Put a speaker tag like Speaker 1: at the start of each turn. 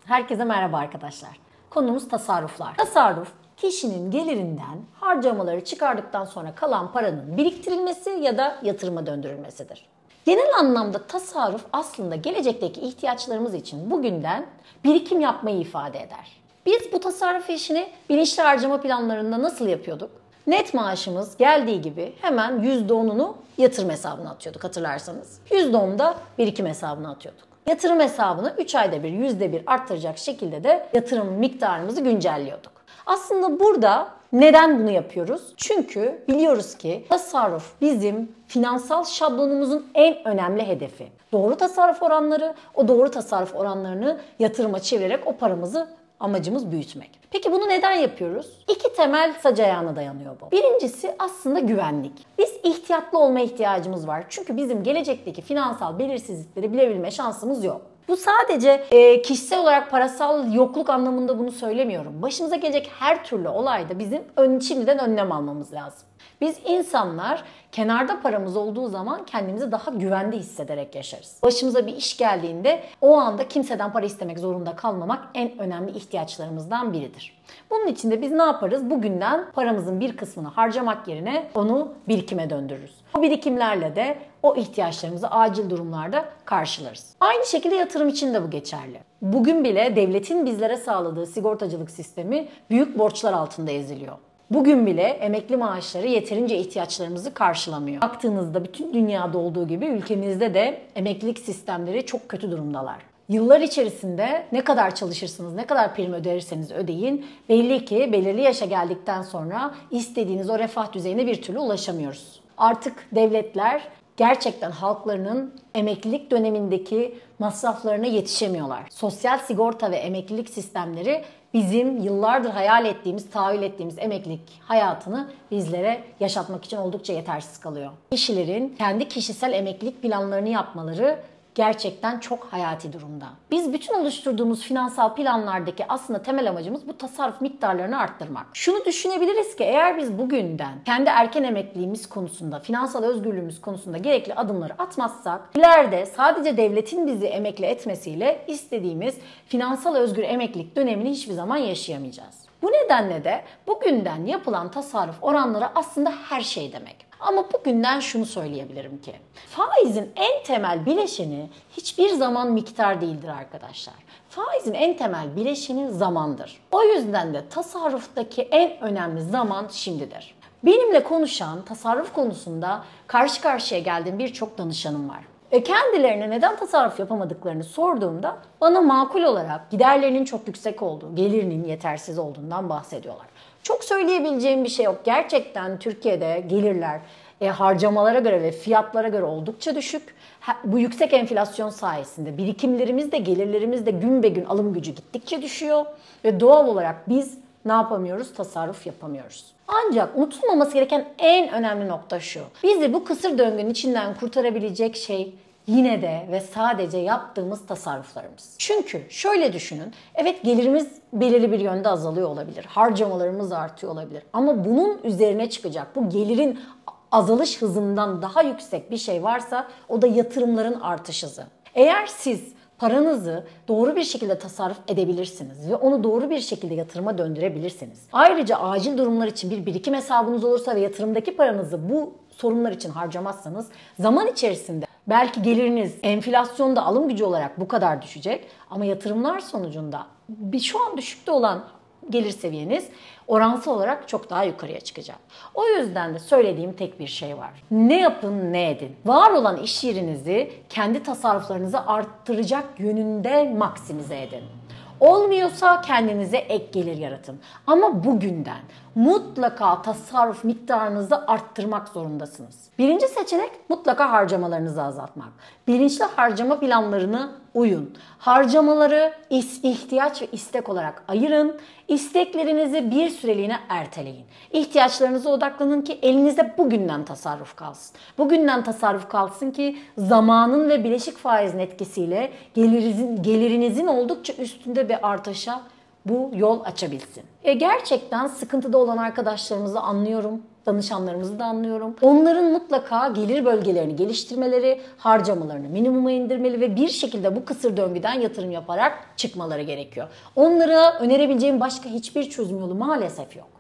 Speaker 1: Herkese merhaba arkadaşlar. Konumuz tasarruflar. Tasarruf, kişinin gelirinden harcamaları çıkardıktan sonra kalan paranın biriktirilmesi ya da yatırıma döndürülmesidir. Genel anlamda tasarruf aslında gelecekteki ihtiyaçlarımız için bugünden birikim yapmayı ifade eder. Biz bu tasarruf işini bilinçli harcama planlarında nasıl yapıyorduk? Net maaşımız geldiği gibi hemen %10'unu yatırım hesabına atıyorduk hatırlarsanız. %10'u da birikim hesabına atıyorduk. Yatırım hesabını 3 ayda bir %1 arttıracak şekilde de yatırım miktarımızı güncelliyorduk. Aslında burada neden bunu yapıyoruz? Çünkü biliyoruz ki tasarruf bizim finansal şablonumuzun en önemli hedefi. Doğru tasarruf oranları, o doğru tasarruf oranlarını yatırıma çevirerek o paramızı amacımız büyütmek. Peki bunu neden yapıyoruz? İki temel sac ayağına dayanıyor bu. Birincisi aslında güvenlik. Biz ihtiyatlı olma ihtiyacımız var. Çünkü bizim gelecekteki finansal belirsizlikleri bilebilme şansımız yok. Bu sadece kişisel olarak parasal yokluk anlamında bunu söylemiyorum. Başımıza gelecek her türlü olayda bizim şimdiden önlem almamız lazım. Biz insanlar kenarda paramız olduğu zaman kendimizi daha güvende hissederek yaşarız. Başımıza bir iş geldiğinde o anda kimseden para istemek zorunda kalmamak en önemli ihtiyaçlarımızdan biridir. Bunun için de biz ne yaparız? Bugünden paramızın bir kısmını harcamak yerine onu birikime döndürürüz. O birikimlerle de o ihtiyaçlarımızı acil durumlarda karşılarız. Aynı şekilde yatırım için de bu geçerli. Bugün bile devletin bizlere sağladığı sigortacılık sistemi büyük borçlar altında eziliyor. Bugün bile emekli maaşları yeterince ihtiyaçlarımızı karşılamıyor. Baktığınızda bütün dünyada olduğu gibi ülkemizde de emeklilik sistemleri çok kötü durumdalar. Yıllar içerisinde ne kadar çalışırsınız, ne kadar prim öderirseniz ödeyin, belli ki belirli yaşa geldikten sonra istediğiniz o refah düzeyine bir türlü ulaşamıyoruz. Artık devletler gerçekten halklarının emeklilik dönemindeki masraflarına yetişemiyorlar. Sosyal sigorta ve emeklilik sistemleri bizim yıllardır hayal ettiğimiz, tahayyül ettiğimiz emeklilik hayatını bizlere yaşatmak için oldukça yetersiz kalıyor. Kişilerin kendi kişisel emeklilik planlarını yapmaları gerçekten çok hayati durumda. Biz bütün oluşturduğumuz finansal planlardaki aslında temel amacımız bu tasarruf miktarlarını arttırmak. Şunu düşünebiliriz ki eğer biz bugünden kendi erken emekliliğimiz konusunda, finansal özgürlüğümüz konusunda gerekli adımları atmazsak, ileride sadece devletin bizi emekli etmesiyle istediğimiz finansal özgür emeklilik dönemini hiçbir zaman yaşayamayacağız. Bu nedenle de bugünden yapılan tasarruf oranları aslında her şey demek. Ama bugünden şunu söyleyebilirim ki faizin en temel bileşeni hiçbir zaman miktar değildir arkadaşlar. Faizin en temel bileşeni zamandır. O yüzden de tasarruftaki en önemli zaman şimdidir. Benimle konuşan tasarruf konusunda karşı karşıya geldiğim birçok danışanım var. Kendilerine neden tasarruf yapamadıklarını sorduğumda bana makul olarak giderlerinin çok yüksek olduğu, gelirinin yetersiz olduğundan bahsediyorlar. Çok söyleyebileceğim bir şey yok. Gerçekten Türkiye'de gelirler harcamalara göre ve fiyatlara göre oldukça düşük. Bu yüksek enflasyon sayesinde birikimlerimiz de gelirlerimiz de gün be gün alım gücü gittikçe düşüyor. Ve doğal olarak biz ne yapamıyoruz? Tasarruf yapamıyoruz. Ancak unutulmaması gereken en önemli nokta şu. Bizi bu kısır döngünün içinden kurtarabilecek şey yine de ve sadece yaptığımız tasarruflarımız. Çünkü şöyle düşünün, evet gelirimiz belirli bir yönde azalıyor olabilir, harcamalarımız artıyor olabilir ama bunun üzerine çıkacak bu gelirin azalış hızından daha yüksek bir şey varsa o da yatırımların artış hızı. Eğer siz paranızı doğru bir şekilde tasarruf edebilirsiniz ve onu doğru bir şekilde yatırıma döndürebilirsiniz. Ayrıca acil durumlar için bir birikim hesabınız olursa ve yatırımdaki paranızı bu sorunlar için harcamazsanız zaman içerisinde belki geliriniz enflasyonda alım gücü olarak bu kadar düşecek ama yatırımlar sonucunda şu an düşükte olan gelir seviyeniz oransal olarak çok daha yukarıya çıkacak. O yüzden de söylediğim tek bir şey var. Ne yapın ne edin. Var olan iş yerinizi kendi tasarruflarınızı arttıracak yönünde maksimize edin. Olmuyorsa kendinize ek gelir yaratın. Ama bugünden mutlaka tasarruf miktarınızı arttırmak zorundasınız. Birinci seçenek mutlaka harcamalarınızı azaltmak. Bilinçli harcama planlarını uyun. Harcamaları ihtiyaç ve istek olarak ayırın. İsteklerinizi bir süreliğine erteleyin. İhtiyaçlarınıza odaklanın ki elinizde bugünden tasarruf kalsın. Bugünden tasarruf kalsın ki zamanın ve bileşik faizin etkisiyle gelirinizin oldukça üstünde bir artışa bu yol açabilsin. Gerçekten sıkıntıda olan arkadaşlarımızı anlıyorum. Danışanlarımızı da anlıyorum. Onların mutlaka gelir bölgelerini geliştirmeleri, harcamalarını minimuma indirmeli ve bir şekilde bu kısır döngüden yatırım yaparak çıkmaları gerekiyor. Onlara önerebileceğim başka hiçbir çözüm yolu maalesef yok.